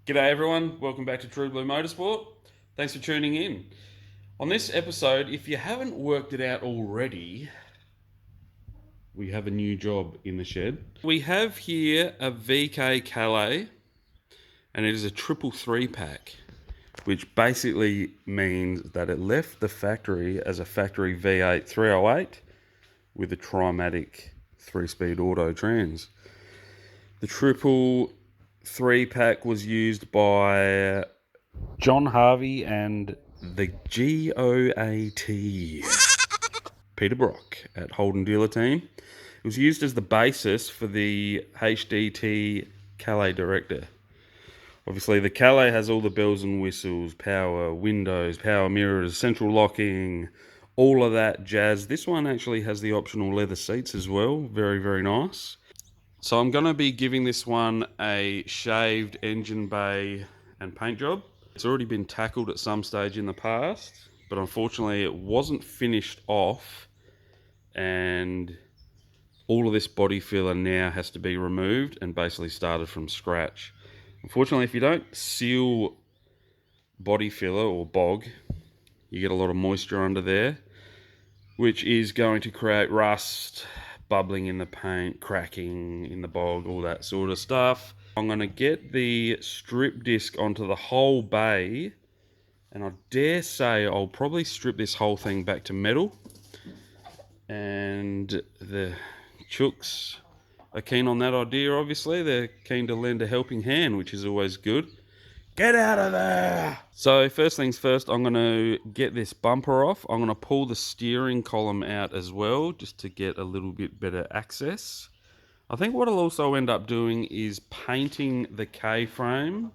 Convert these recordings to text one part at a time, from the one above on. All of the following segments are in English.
G'day everyone, welcome back to True Blue Motorsport. Thanks for tuning in. On this episode, if you haven't worked it out already, we have a new job in the shed. We have here a VK Calais, and it is a 333 pack, which basically means that it left the factory as a factory V8 308 with a Trimatic 3-speed auto trans. The 333 pack was used by John Harvey and the GOAT Peter Brock at Holden Dealer Team. It was used as the basis for the HDT Calais Director. Obviously the Calais has all the bells and whistles, power windows, power mirrors, central locking, all of that jazz. This one actually has the optional leather seats as well. Very, very nice. So I'm going to be giving this one a shaved engine bay and paint job. It's already been tackled at some stage in the past, but unfortunately it wasn't finished off, and all of this body filler now has to be removed and basically started from scratch. Unfortunately, if you don't seal body filler or bog, you get a lot of moisture under there, which is going to create rust, bubbling in the paint, cracking in the bog, all that sort of stuff. I'm going to get the strip disc onto the whole bay, and I dare say I'll probably strip this whole thing back to metal. And the chooks are keen on that idea, obviously. They're keen to lend a helping hand, which is always good. Get out of there! So first things first, I'm going to get this bumper off. I'm going to pull the steering column out as well, just to get a little bit better access. I think what I'll also end up doing is painting the K-frame.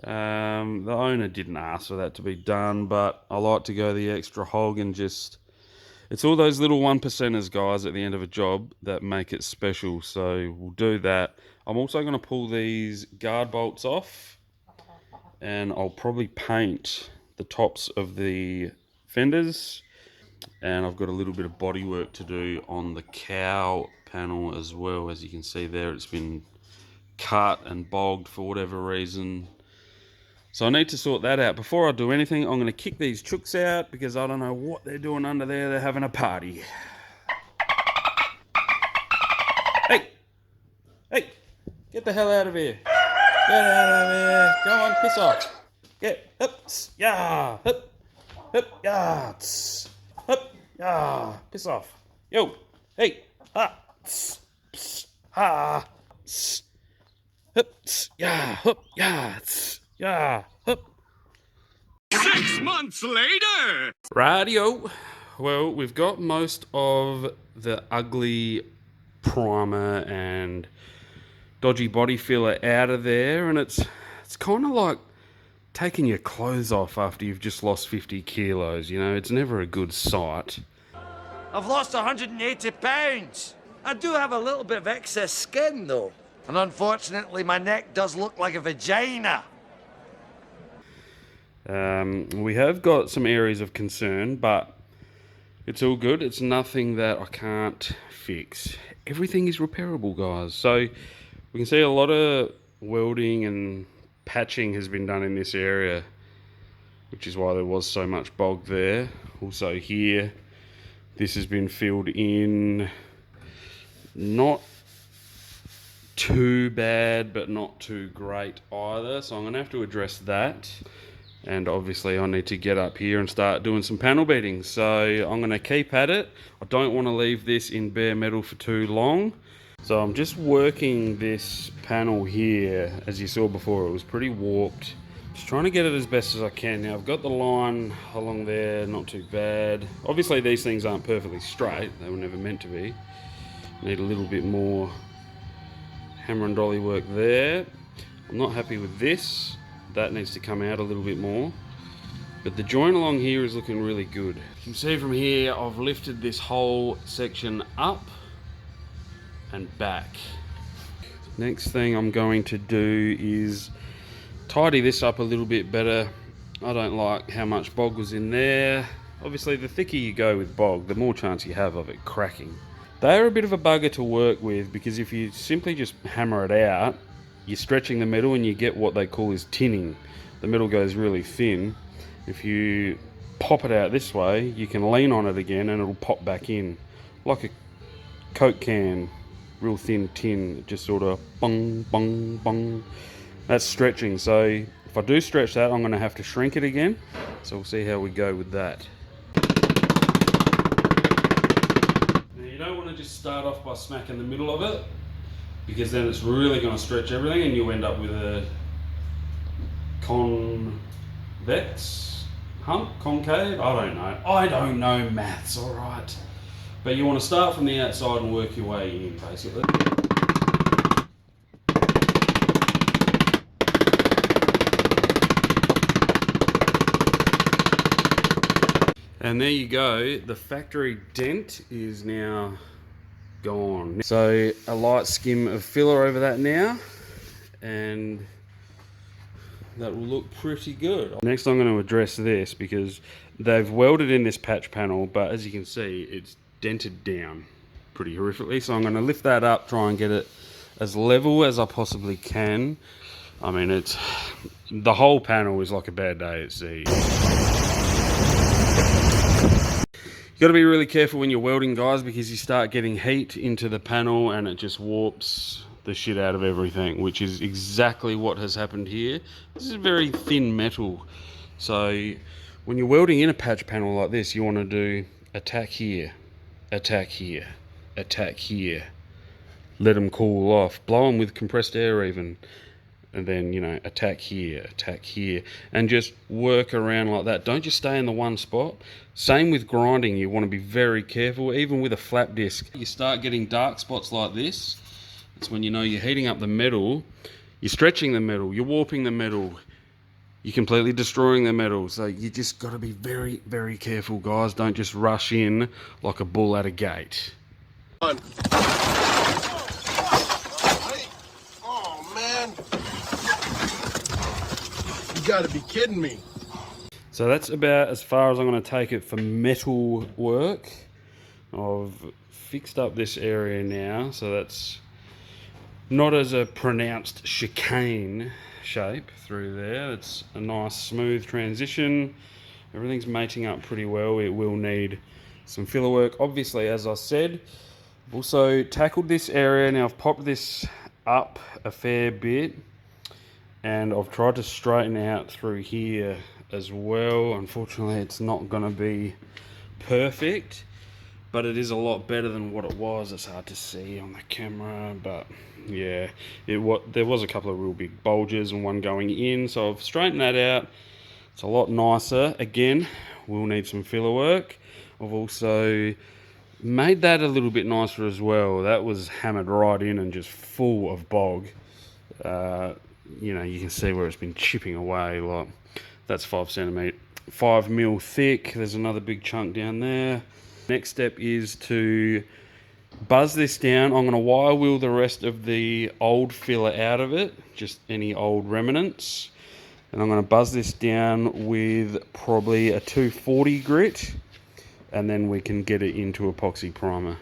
The owner didn't ask for that to be done, but I like to go the extra hog and just... It's all those little 1%ers, guys, at the end of a job that make it special, so we'll do that. I'm also going to pull these guard bolts off, and I'll probably paint the tops of the fenders, and I've got a little bit of body work to do on the cow panel as well. As you can see there, it's been cut and bogged for whatever reason. So I need to sort that out. Before I do anything, I'm going to kick these chooks out because I don't know what they're doing under there. They're having a party. Hey! Hey! Get the hell out of here. Get out of here. Go on, piss off. Get up, yeah, up, yeah, up, yeah, piss off. Yo, hey, ah, ah, up, yeah, up, yeah, yeah, up. 6 months later! Radio. Well, we've got most of the ugly primer and dodgy body filler out of there, and it's kind of like taking your clothes off after you've just lost 50 kilos, you know. It's never a good sight. I've lost 180 pounds. I do have a little bit of excess skin, though. And unfortunately, my neck does look like a vagina. We have got some areas of concern, but it's all good. It's nothing that I can't fix. Everything is repairable, guys. So we can see a lot of welding and patching has been done in this area, which is why there was so much bog there. Also here, this has been filled in. Not too bad, but not too great either. So I'm going to have to address that. And obviously I need to get up here and start doing some panel beatings. So I'm going to keep at it. I don't want to leave this in bare metal for too long. So I'm just working this panel here. As you saw before, it was pretty warped. Just trying to get it as best as I can. Now I've got the line along there, not too bad. Obviously these things aren't perfectly straight. They were never meant to be. Need a little bit more hammer and dolly work there. I'm not happy with this. That needs to come out a little bit more. But the joint along here is looking really good. You can see from here, I've lifted this whole section up and back. Next thing I'm going to do is tidy this up a little bit better. I don't like how much bog was in there. Obviously, the thicker you go with bog, the more chance you have of it cracking. They're a bit of a bugger to work with because if you simply just hammer it out, you're stretching the metal and you get what they call is tinning. The metal goes really thin. If you pop it out this way, you can lean on it again and it'll pop back in. Like a Coke can, real thin tin, just sort of bung, bung, bung. That's stretching. So if I do stretch that, I'm going to have to shrink it again. So we'll see how we go with that. Now you don't want to just start off by smacking the middle of it, because then it's really going to stretch everything and you end up with a convex hump, concave. I don't know maths, all right. But you want to start from the outside and work your way in, basically. And there you go, the factory dent is now gone. So a light skim of filler over that now, and that will look pretty good. Next I'm going to address this, because they've welded in this patch panel, but as you can see, it's dented down pretty horrifically. So I'm going to lift that up, try and get it as level as I possibly can. I mean, it's the whole panel is like a bad day at sea. You got to be really careful when you're welding, guys, because you start getting heat into the panel and it just warps the shit out of everything, which is exactly what has happened here. This is very thin metal, so when you're welding in a patch panel like this, you want to do attack here, attack here, attack here, let them cool off, blow them with compressed air even, and then, you know, attack here, and just work around like that. Don't just stay in the one spot. Same with grinding, you want to be very careful. Even with a flap disc, you start getting dark spots like this. It's when you know you're heating up the metal, you're stretching the metal, you're warping the metal, you're completely destroying the metal. So you just got to be very, very careful, guys. Don't just rush in like a bull at a gate. Oh, man. You gotta be kidding me. So that's about as far as I'm going to take it for metal work. I've fixed up this area now, so that's not as a pronounced chicane shape through there. It's a nice smooth transition. Everything's mating up pretty well. It will need some filler work, obviously, as I said. I've also tackled this area. Now I've popped this up a fair bit, and I've tried to straighten out through here as well. Unfortunately, it's not going to be perfect, but it is a lot better than what it was. It's hard to see on the camera, but yeah, there was a couple of real big bulges and one going in, so I've straightened that out. It's a lot nicer. Again, we'll need some filler work. I've also made that a little bit nicer as well. That was hammered right in and just full of bog. You know, you can see where it's been chipping away. Like, that's 5 mil thick. There's another big chunk down there. Next step is to buzz this down. I'm going to wire wheel the rest of the old filler out of it, just any old remnants. And I'm going to buzz this down with probably a 240 grit, and then we can get it into epoxy primer.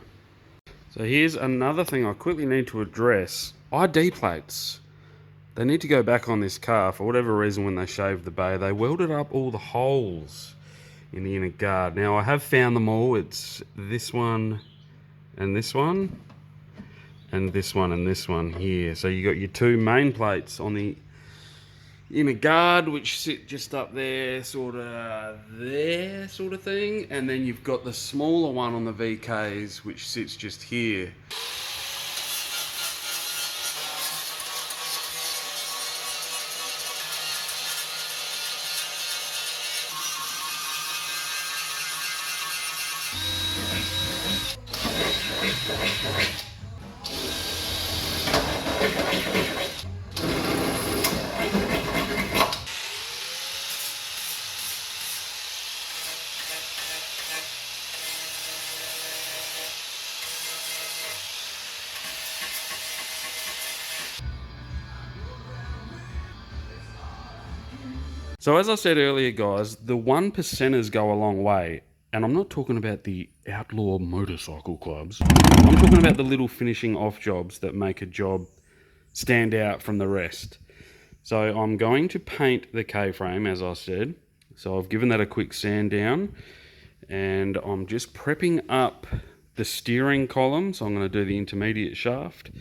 So here's another thing I quickly need to address. ID plates. They need to go back on this car. For whatever reason, when they shaved the bay, they welded up all the holes in the inner guard. Now I have found them all. It's this one and this one and this one and this one here. So you got your two main plates on the inner guard, which sit just up there, sort of thing, and then you've got the smaller one on the VKs, which sits just here. So as I said earlier, guys, the 1%ers go a long way. And I'm not talking about the outlaw motorcycle clubs. I'm talking about the little finishing off jobs that make a job stand out from the rest. So I'm going to paint the K-frame, as I said. So I've given that a quick sand down, and I'm just prepping up the steering column. So I'm going to do the intermediate shaft,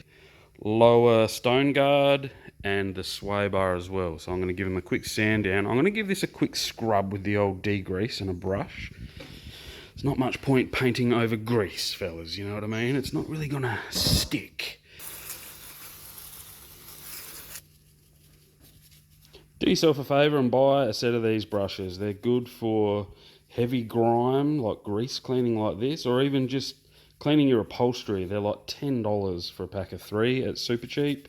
lower stone guard, and the sway bar as well. So I'm going to give them a quick sand down. I'm going to give this a quick scrub with the old degrease and a brush. There's not much point painting over grease, fellas, you know what I mean? It's not really going to stick. Do yourself a favour and buy a set of these brushes. They're good for heavy grime, like grease cleaning like this, or even just cleaning your upholstery. They're like $10 for a pack of 3 at Super Cheap.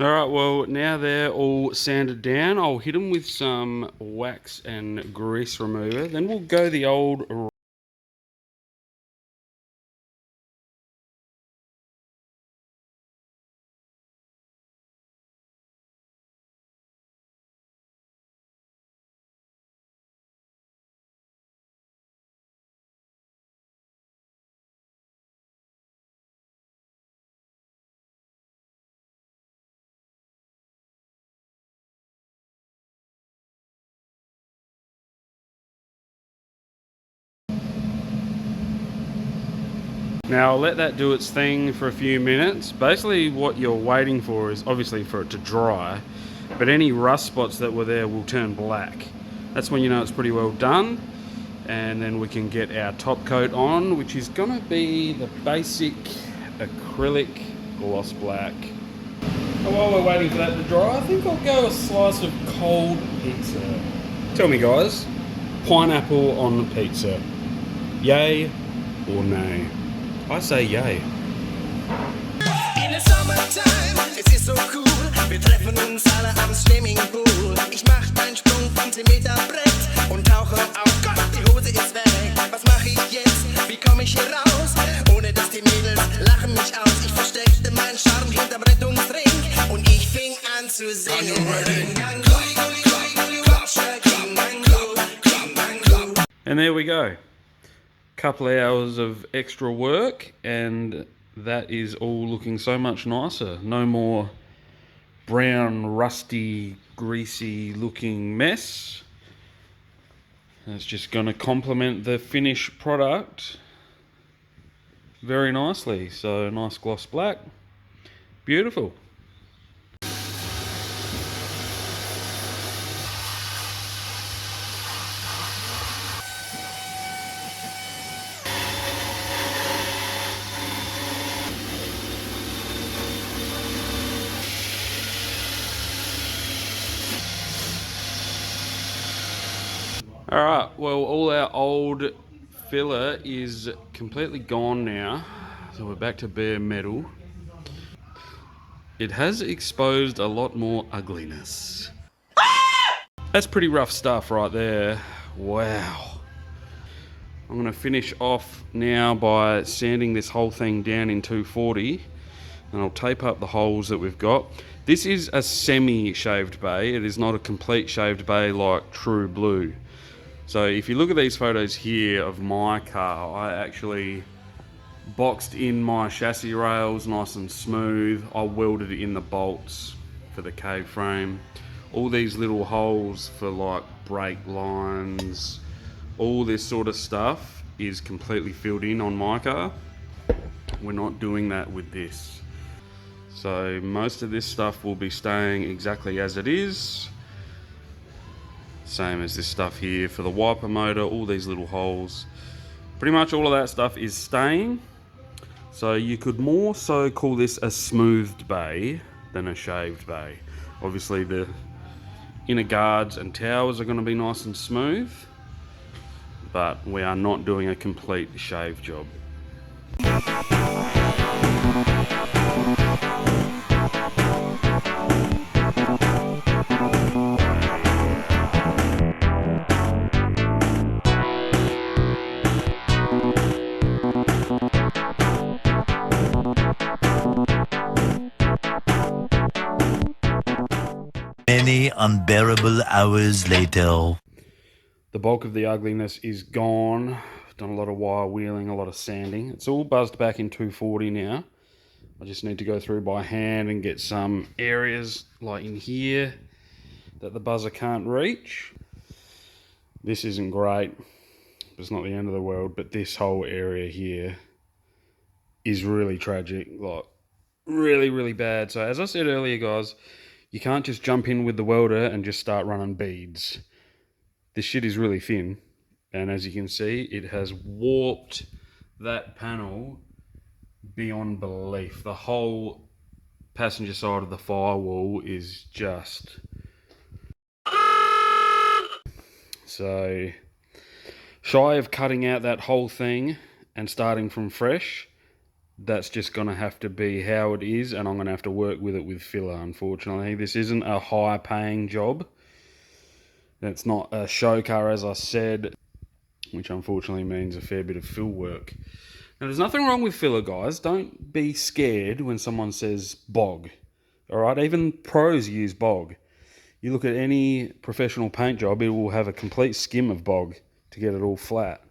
Alright, well, now they're all sanded down, I'll hit them with some wax and grease remover. Then we'll go the old... Now I'll let that do its thing for a few minutes. Basically what you're waiting for is obviously for it to dry, but any rust spots that were there will turn black. That's when you know it's pretty well done, and then we can get our top coat on, which is gonna be the basic acrylic gloss black. And while we're waiting for that to dry, I think I'll go a slice of cold pizza. Tell me guys, pineapple on the pizza, yay or nay? I say yay. In der Sommertime, es ist so cool. Wir treffen uns alle am Swimmingpool. Ich mach einen Sprung vom 10-Meter-Brett und tauche auf. Gott, die Hose ist weg. Was mach ich jetzt? Wie komm ich hier raus? Ohne dass die Mädels lachen mich aus. Ich versteckte meinen Charme hinterm Rettungsring und ich fing an zu singen. And there we go. Couple of hours of extra work, and that is all looking so much nicer. No more brown, rusty, greasy looking mess. It's just going to complement the finished product very nicely. So nice gloss black, beautiful. Alright, well, all our old filler is completely gone now, so we're back to bare metal. It has exposed a lot more ugliness. That's pretty rough stuff right there. Wow. I'm going to finish off now by sanding this whole thing down in 240, and I'll tape up the holes that we've got. This is a semi-shaved bay. It is not a complete shaved bay like True Blue. So if you look at these photos here of my car, I actually boxed in my chassis rails nice and smooth. I welded in the bolts for the K-frame. All these little holes for like brake lines, all this sort of stuff is completely filled in on my car. We're not doing that with this. So most of this stuff will be staying exactly as it is. Same as this stuff here for the wiper motor, all these little holes. Pretty much all of that stuff is staying. So you could more so call this a smoothed bay than a shaved bay. Obviously the inner guards and towers are going to be nice and smooth. but we are not doing a complete shave job. Many unbearable hours later. The bulk of the ugliness is gone. I've done a lot of wire wheeling, a lot of sanding. It's all buzzed back in 240 now. I just need to go through by hand and get some areas like in here that the buzzer can't reach. This isn't great. It's not the end of the world, but this whole area here is really tragic. Like, really, really bad. So as I said earlier, guys, you can't just jump in with the welder and just start running beads. This shit is really thin, and as you can see, it has warped that panel beyond belief. The whole passenger side of the firewall is just... So, shy of cutting out that whole thing and starting from fresh, that's just going to have to be how it is, and I'm going to have to work with it with filler, unfortunately. This isn't a high-paying job. It's not a show car, as I said, which unfortunately means a fair bit of fill work. Now, there's nothing wrong with filler, guys. Don't be scared when someone says bog. All right, even pros use bog. You look at any professional paint job, it will have a complete skim of bog to get it all flat.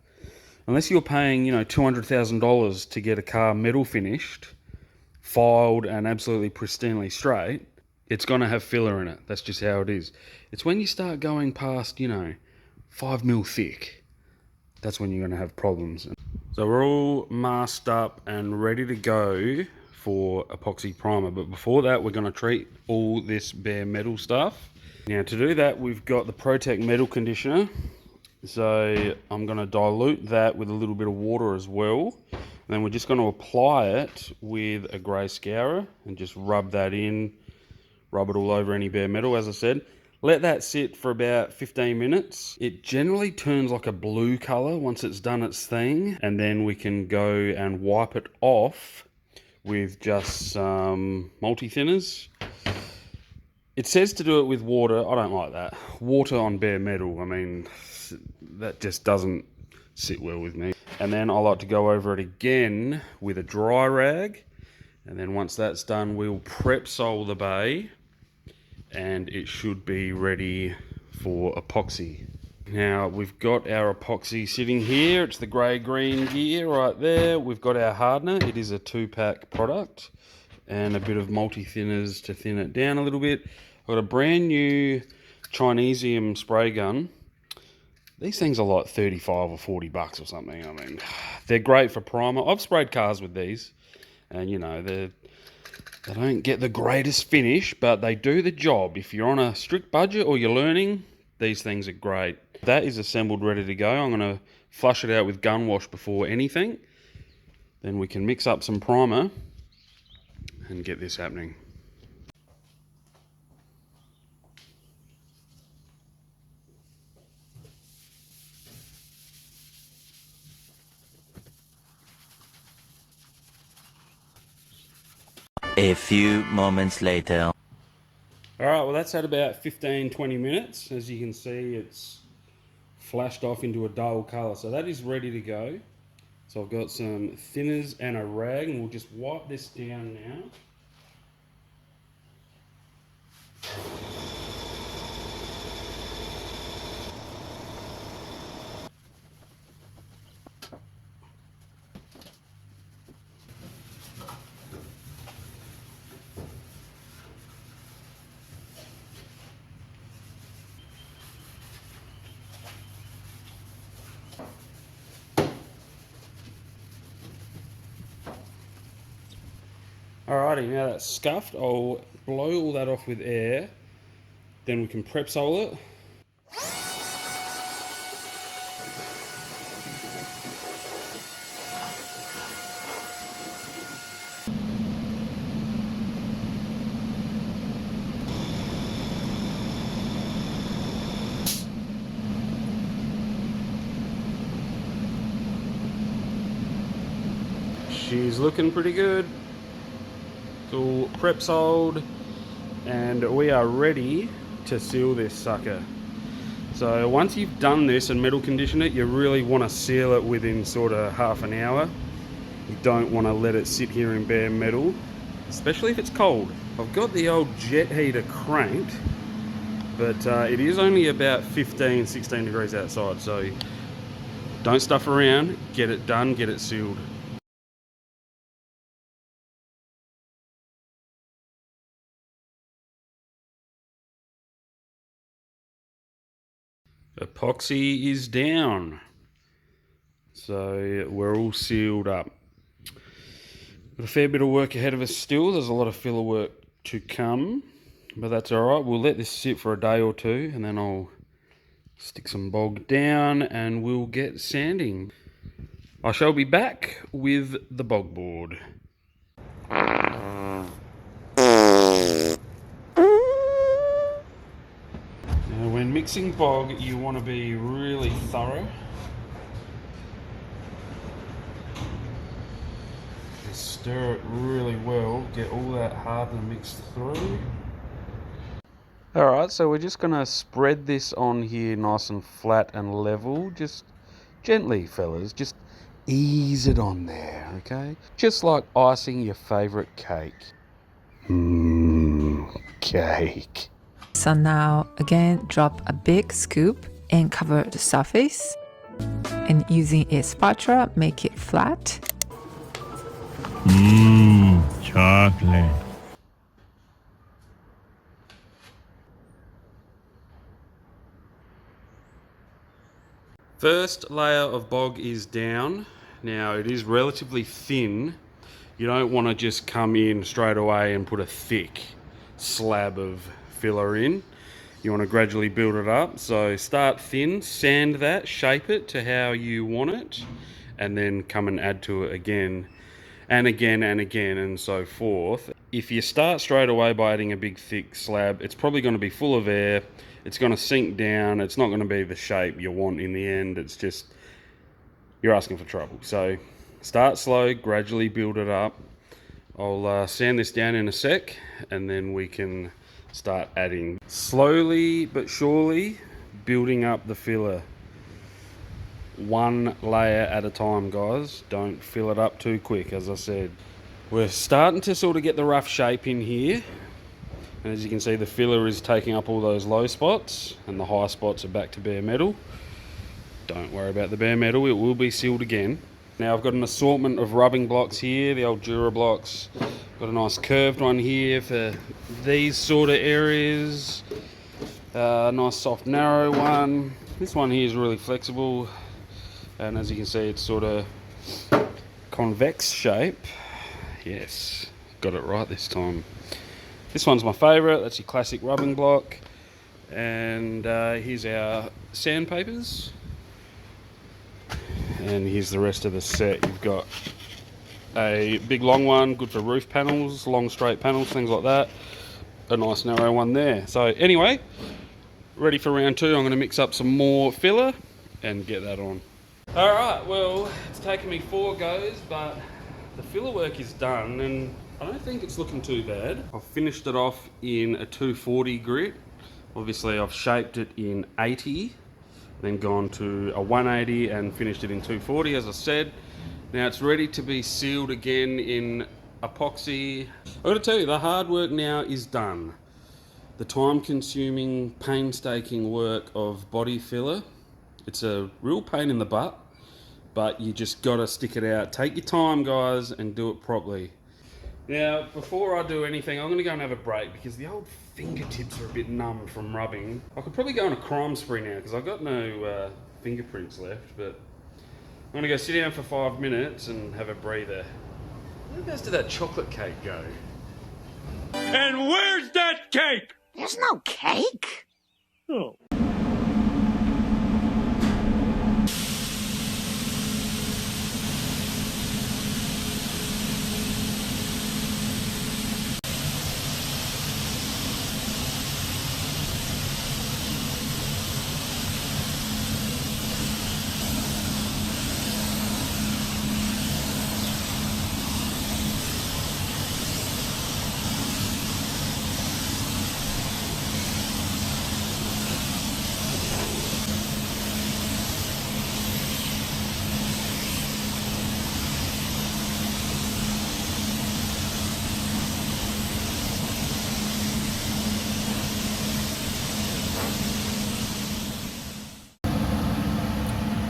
Unless you're paying, $200,000 to get a car metal finished, filed and absolutely pristinely straight, it's going to have filler in it. That's just how it is. It's when you start going past, 5 mil thick, that's when you're going to have problems. So we're all masked up and ready to go for epoxy primer. But before that, we're going to treat all this bare metal stuff. Now to do that, we've got the Protect metal conditioner. So I'm going to dilute that with a little bit of water as well. And then we're just going to apply it with a grey scourer and just rub that in. Rub it all over any bare metal, as I said. Let that sit for about 15 minutes. It generally turns like a blue colour once it's done its thing. And then we can go and wipe it off with just some multi-thinners. It says to do it with water. I don't like that. Water on bare metal, I mean, that just doesn't sit well with me. And then I like to go over it again with a dry rag. And then once that's done, we'll prep sole the bay. And it should be ready for epoxy. Now we've got our epoxy sitting here. It's the grey-green gear right there. We've got our hardener. It is a 2-pack product and a bit of multi-thinners to thin it down a little bit. I've got a brand new Chinesium spray gun. These things are like 35 or 40 bucks or something. I mean, they're great for primer. I've sprayed cars with these, and they don't get the greatest finish, but they do the job. If you're on a strict budget or you're learning, these things are great. That is assembled, ready to go. I'm going to flush it out with gun wash before anything. Then we can mix up some primer and get this happening. A few moments later. All right, well, that's had about 15-20 minutes. As you can see, it's flashed off into a dull colour. So that is ready to go. So I've got some thinners and a rag, and we'll just wipe this down now. Alrighty, now that's scuffed, I'll blow all that off with air, then we can prep sole it. she's looking pretty good. It's all prep sold, and we are ready to seal this sucker. So once you've done this and metal condition it, you really want to seal it within sort of half an hour. You don't want to let it sit here in bare metal, especially if it's cold. I've got the old jet heater cranked, but it is only about 15, 16 degrees outside, so don't stuff around, get it done, get it sealed. Epoxy is down, so we're all sealed up. Got a fair bit of work ahead of us still. There's a lot of filler work to come, but that's alright. We'll let this sit for a day or two, and then I'll stick some bog down and we'll get sanding. I shall be back with the bog board. Now, when mixing bog, you want to be really thorough. Just stir it really well, get all that hardener mixed through. Alright, so we're just going to spread this on here nice and flat and level. Just gently, fellas. Just ease it on there, okay? Just like icing your favourite cake. Cake. So now again drop a big scoop and cover the surface, and using a spatula make it flat. Chocolate. First layer of bog is down. Now it is relatively thin. You don't want to just come in straight away and put a thick slab of filler in. You want to gradually build it up. So start thin, sand that, shape it to how you want it, and then come and add to it again and again and again and so forth. If you start straight away by adding a big thick slab, it's probably going to be full of air. It's going to sink down. It's not going to be the shape you want in the end. It's just, you're asking for trouble. So start slow, gradually build it up. I'll sand this down in a sec, and then we can start adding. Slowly but surely building up the filler. One layer at a time, guys. Don't fill it up too quick, as I said. We're starting to sort of get the rough shape in here. And as you can see, the filler is taking up all those low spots, and the high spots are back to bare metal. Don't worry about the bare metal, it will be sealed again. Now I've got an assortment of rubbing blocks here, the old Dura blocks. Got a nice curved one here for these sort of areas. Nice soft narrow one. This one here is really flexible, and as you can see, it's sort of convex shape. Yes, got it right this time. This one's my favourite. That's your classic rubbing block. And here's our sandpapers. And here's the rest of the set. You've got a big long one, good for roof panels, long straight panels, things like that. A nice narrow one there. So anyway, ready for round two. I'm going to mix up some more filler and get that on. Alright, well, it's taken me 4 goes, but the filler work is done, and I don't think it's looking too bad. I've finished it off in a 240 grit. Obviously I've shaped it in 80, then gone to a 180 and finished it in 240, as I said. Now it's ready to be sealed again in epoxy. I've got to tell you, the hard work now is done. The time-consuming, painstaking work of body filler. It's a real pain in the butt, but you just got to stick it out. Take your time, guys, and do it properly. Now, before I do anything, I'm going to go and have a break because the old fingertips are a bit numb from rubbing. I could probably go on a crime spree now because I've got no fingerprints left, but I'm going to go sit down for 5 minutes and have a breather. Where goes to that chocolate cake go? And where's that cake? There's no cake. Oh.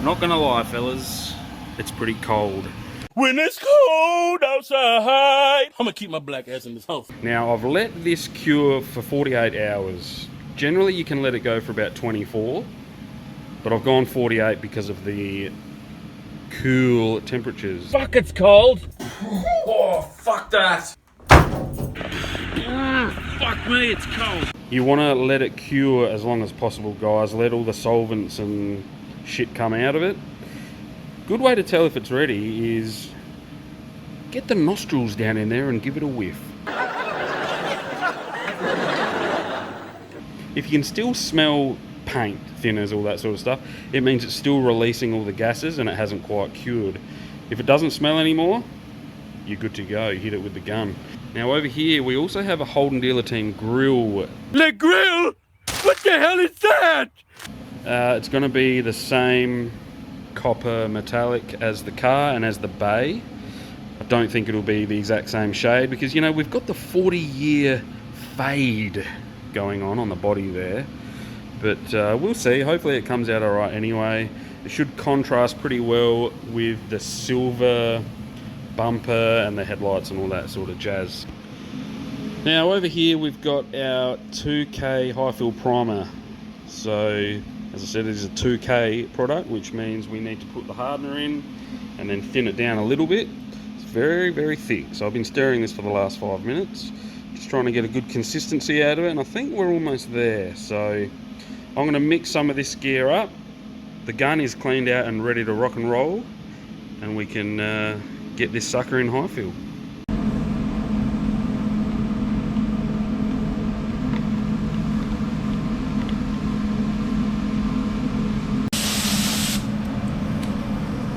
Not gonna lie, fellas, it's pretty cold. When it's cold outside, I'm gonna keep my black ass in this house. Now, I've let this cure for 48 hours. Generally, you can let it go for about 24, but I've gone 48 because of the cool temperatures. Fuck, it's cold. Oh, fuck that. Fuck me, it's cold. You want to let it cure as long as possible, guys. Let all the solvents and shit come out of it. Good way to tell if it's ready is get the nostrils down in there and give it a whiff. If you can still smell paint, thinners, all that sort of stuff, it means it's still releasing all the gases and it hasn't quite cured. If it doesn't smell anymore, you're good to go. Hit it with the gun. Now over here, we also have a Holden Dealer Team grill. The grill? What the hell is that? It's going to be the same copper metallic as the car and as the bay. I don't think it'll be the exact same shade because, you know, we've got the 40-year fade going on the body there. But we'll see. Hopefully it comes out alright anyway. It should contrast pretty well with the silver bumper and the headlights and all that sort of jazz. Now over here we've got our 2K high fill primer. So as I said, it is a 2K product, which means we need to put the hardener in and then thin it down a little bit. It's very, very thick. So I've been stirring this for the last 5 minutes, just trying to get a good consistency out of it, and I think we're almost there. So I'm going to mix some of this gear up. The gun is cleaned out and ready to rock and roll, and we can get this sucker in high fill.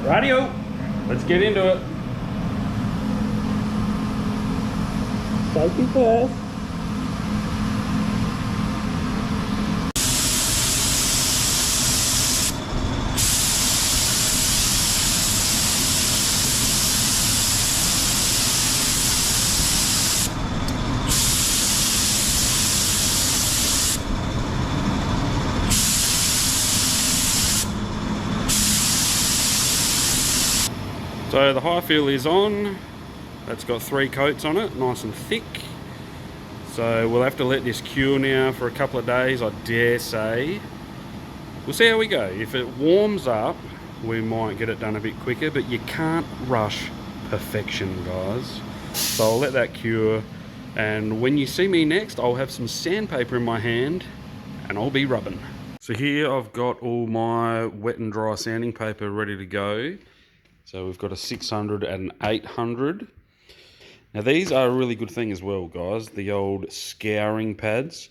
Radio, let's get into it. Safety first. So the high fill is on. That's got 3 coats on it, nice and thick. So we'll have to let this cure now for a couple of days, I dare say. We'll see how we go. If it warms up, we might get it done a bit quicker, but you can't rush perfection, guys. So I'll let that cure, and when you see me next, I'll have some sandpaper in my hand and I'll be rubbing. So here I've got all my wet and dry sanding paper ready to go. So we've got a 600 and 800. Now these are a really good thing as well, guys. The old scouring pads.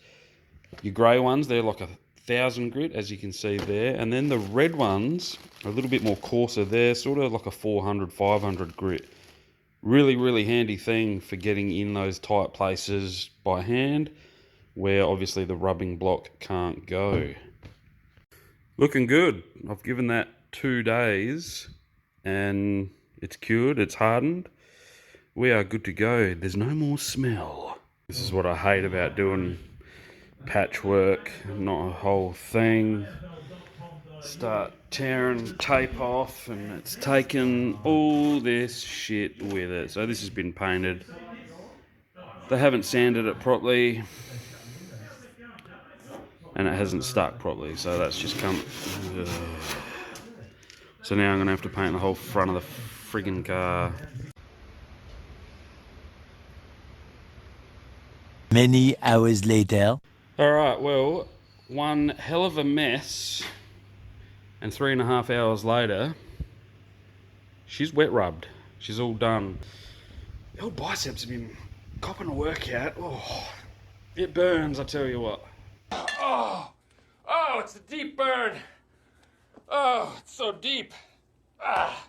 Your grey ones, they're like 1,000 grit, as you can see there. And then the red ones are a little bit more coarser. They're sort of like a 400, 500 grit. Really, really handy thing for getting in those tight places by hand, where obviously the rubbing block can't go. Looking good. I've given that 2 days. And it's cured, it's hardened. We are good to go. There's no more smell. This is what I hate about doing patchwork, not a whole thing. Start tearing tape off and it's taken all this shit with it. So this has been painted. They haven't sanded it properly and it hasn't stuck properly, so that's just come. So now I'm going to have to paint the whole front of the friggin' car. Many hours later. Alright, well, one hell of a mess, and 3.5 hours later, she's wet rubbed. She's all done. The old biceps have been copping a workout. Oh, it burns, I tell you what. Oh, it's a deep burn. Oh, it's so deep. Ah.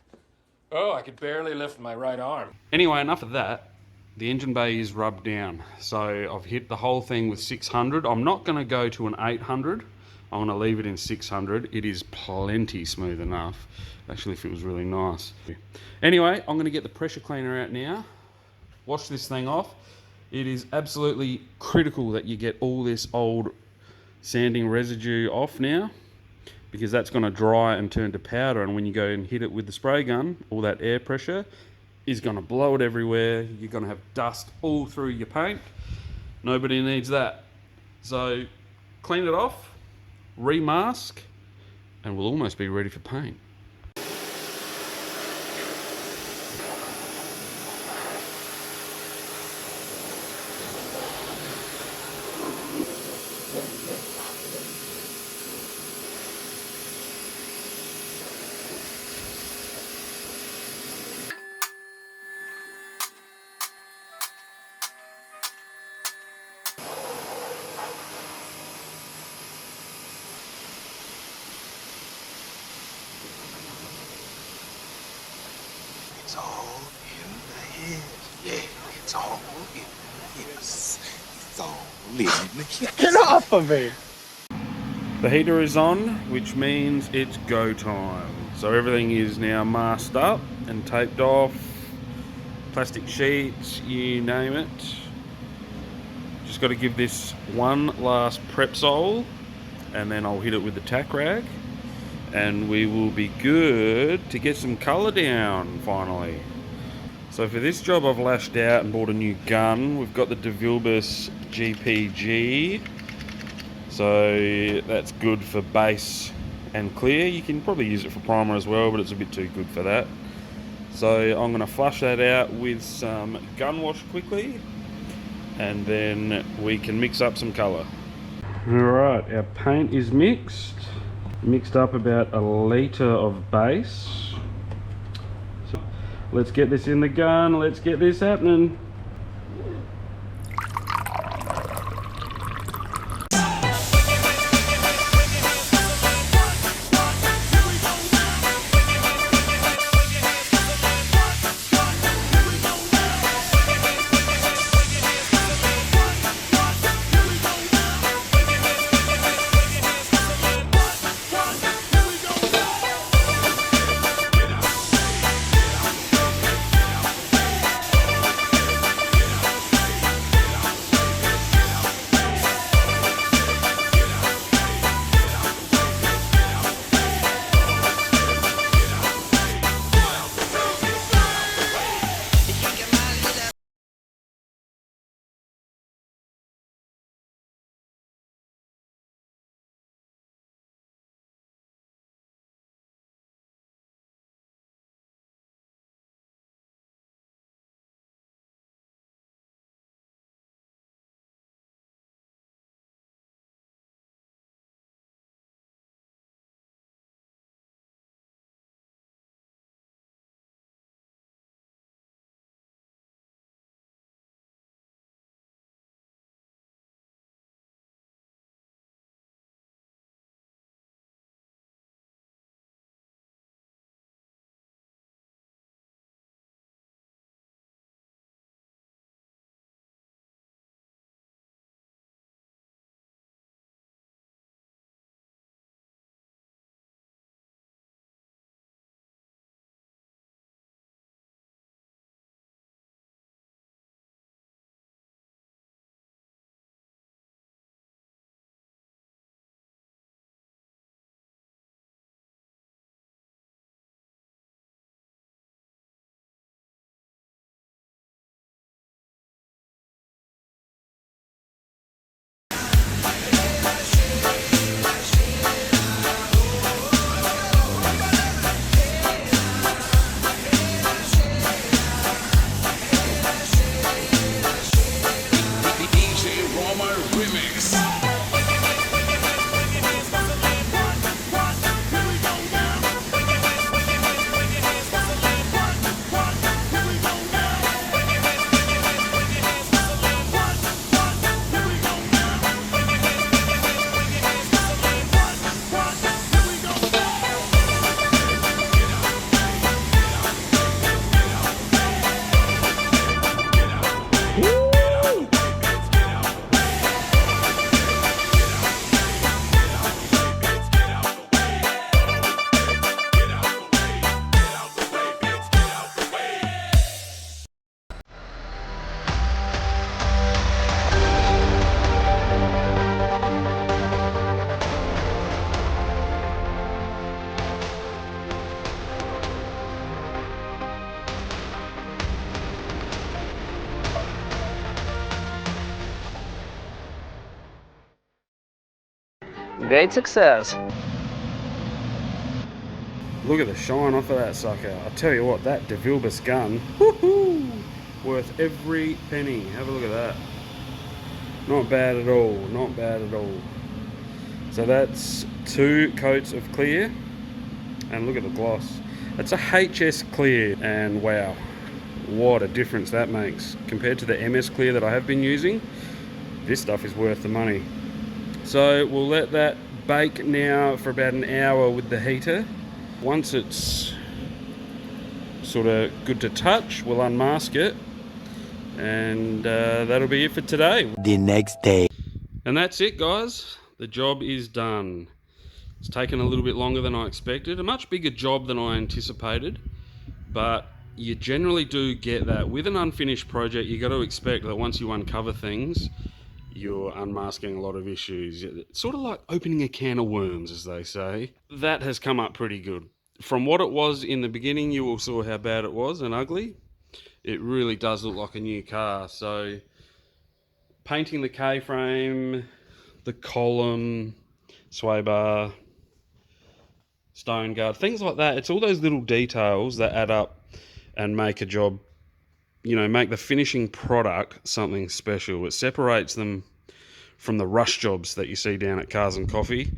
Oh, I could barely lift my right arm. Anyway, enough of that. The engine bay is rubbed down. So I've hit the whole thing with 600. I'm not going to go to an 800. I'm going to leave it in 600. It is plenty smooth enough. Actually feels really nice. Anyway, I'm going to get the pressure cleaner out now. Wash this thing off. It is absolutely critical that you get all this old sanding residue off now. because that's going to dry and turn to powder, and when you go and hit it with the spray gun, all that air pressure is going to blow it everywhere. You're going to have dust all through your paint. Nobody needs that. So clean it off, remask, and we'll almost be ready for paint. It's all in the head. Yeah, it's all in the head. It's all in the head. Get off of me! The heater is on, which means it's go time. So everything is now masked up and taped off. Plastic sheets, you name it. Just got to give this one last prep sole, and then I'll hit it with the tack rag, and we will be good to get some colour down finally. So for this job I've lashed out and bought a new gun. We've got the DeVilbiss GPG, so that's good for base and clear. You can probably use it for primer as well, but it's a bit too good for that. So I'm going to flush that out with some gun wash quickly, and then we can mix up some colour. Alright, our paint is mixed up about 1 litre of base. So let's get this in the gun, let's get this happening. Great success. Look at the shine off of that sucker. I'll tell you what, that DeVilbiss gun, woohoo, worth every penny. Have a look at that. Not bad at all, not bad at all. So that's 2 coats of clear, and look at the gloss. It's a HS clear, and wow, what a difference that makes. Compared to the MS clear that I have been using, this stuff is worth the money. So we'll let that bake now for about an hour with the heater. Once it's sort of good to touch, we'll unmask it, and that'll be it for today. The next day. And that's it, guys. The job is done. It's taken a little bit longer than I expected, a much bigger job than I anticipated, but you generally do get that. With an unfinished project, you got to expect that once you uncover things, you're unmasking a lot of issues. It's sort of like opening a can of worms, as they say. That has come up pretty good. From what it was in the beginning, you all saw how bad it was and ugly. It really does look like a new car. So painting the K-frame, the column, sway bar, stone guard, things like that. It's all those little details that add up and make a job, you know, make the finishing product something special. It separates them from the rush jobs that you see down at Cars and Coffee.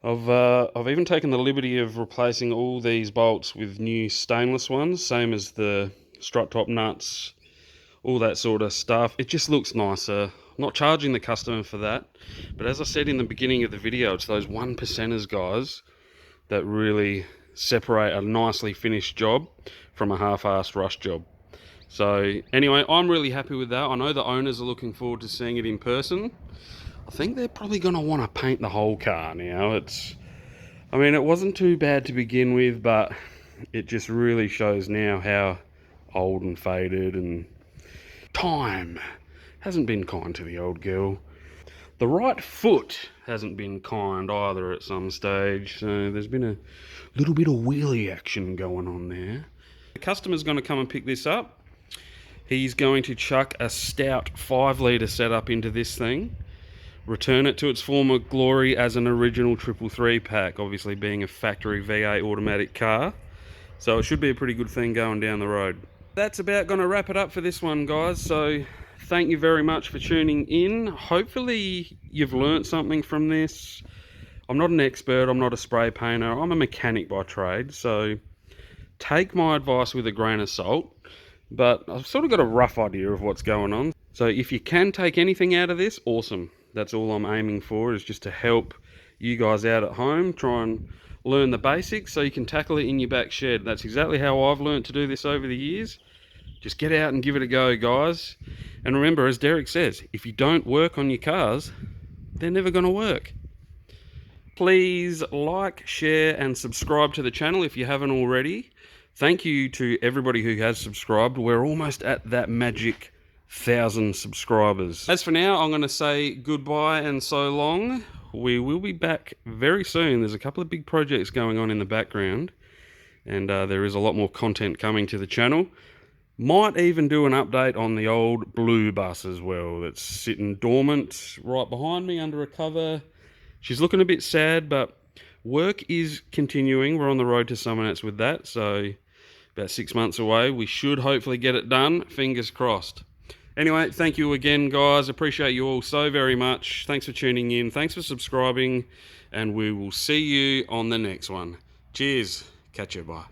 I've even taken the liberty of replacing all these bolts with new stainless ones, same as the strut top nuts, all that sort of stuff. It just looks nicer. I'm not charging the customer for that, but as I said in the beginning of the video, it's those 1%ers, guys, that really separate a nicely finished job from a half-assed rush job. So anyway, I'm really happy with that. I know the owners are looking forward to seeing it in person. I think they're probably going to want to paint the whole car now. I mean, it wasn't too bad to begin with, but it just really shows now how old and faded, and time hasn't been kind to the old girl. The right foot hasn't been kind either at some stage, so there's been a little bit of wheelie action going on there. The customer's going to come and pick this up. He's going to chuck a stout 5-litre setup into this thing, return it to its former glory as an original 333 pack, obviously being a factory V8 automatic car. So it should be a pretty good thing going down the road. That's about going to wrap it up for this one, guys. So thank you very much for tuning in. Hopefully you've learnt something from this. I'm not an expert, I'm not a spray painter, I'm a mechanic by trade, so take my advice with a grain of salt, but I've sort of got a rough idea of what's going on. So if you can take anything out of this, awesome. That's all I'm aiming for, is just to help you guys out at home, try and learn the basics so you can tackle it in your back shed. That's exactly how I've learned to do this over the years. Just get out and give it a go, guys. And remember, as Derek says, if you don't work on your cars, they're never going to work. Please like, share and subscribe to the channel if you haven't already. Thank you to everybody who has subscribed. We're almost at that magic 1,000 subscribers. As for now, I'm going to say goodbye and so long. We will be back very soon. There's a couple of big projects going on in the background, and there is a lot more content coming to the channel. Might even do an update on the old blue bus as well, that's sitting dormant right behind me under a cover. She's looking a bit sad, but work is continuing. We're on the road to Summernats with that, so about 6 months away. We should hopefully get it done. Fingers crossed. Anyway, thank you again, guys. Appreciate you all so very much. Thanks for tuning in. Thanks for subscribing. And we will see you on the next one. Cheers. Catch you. Bye.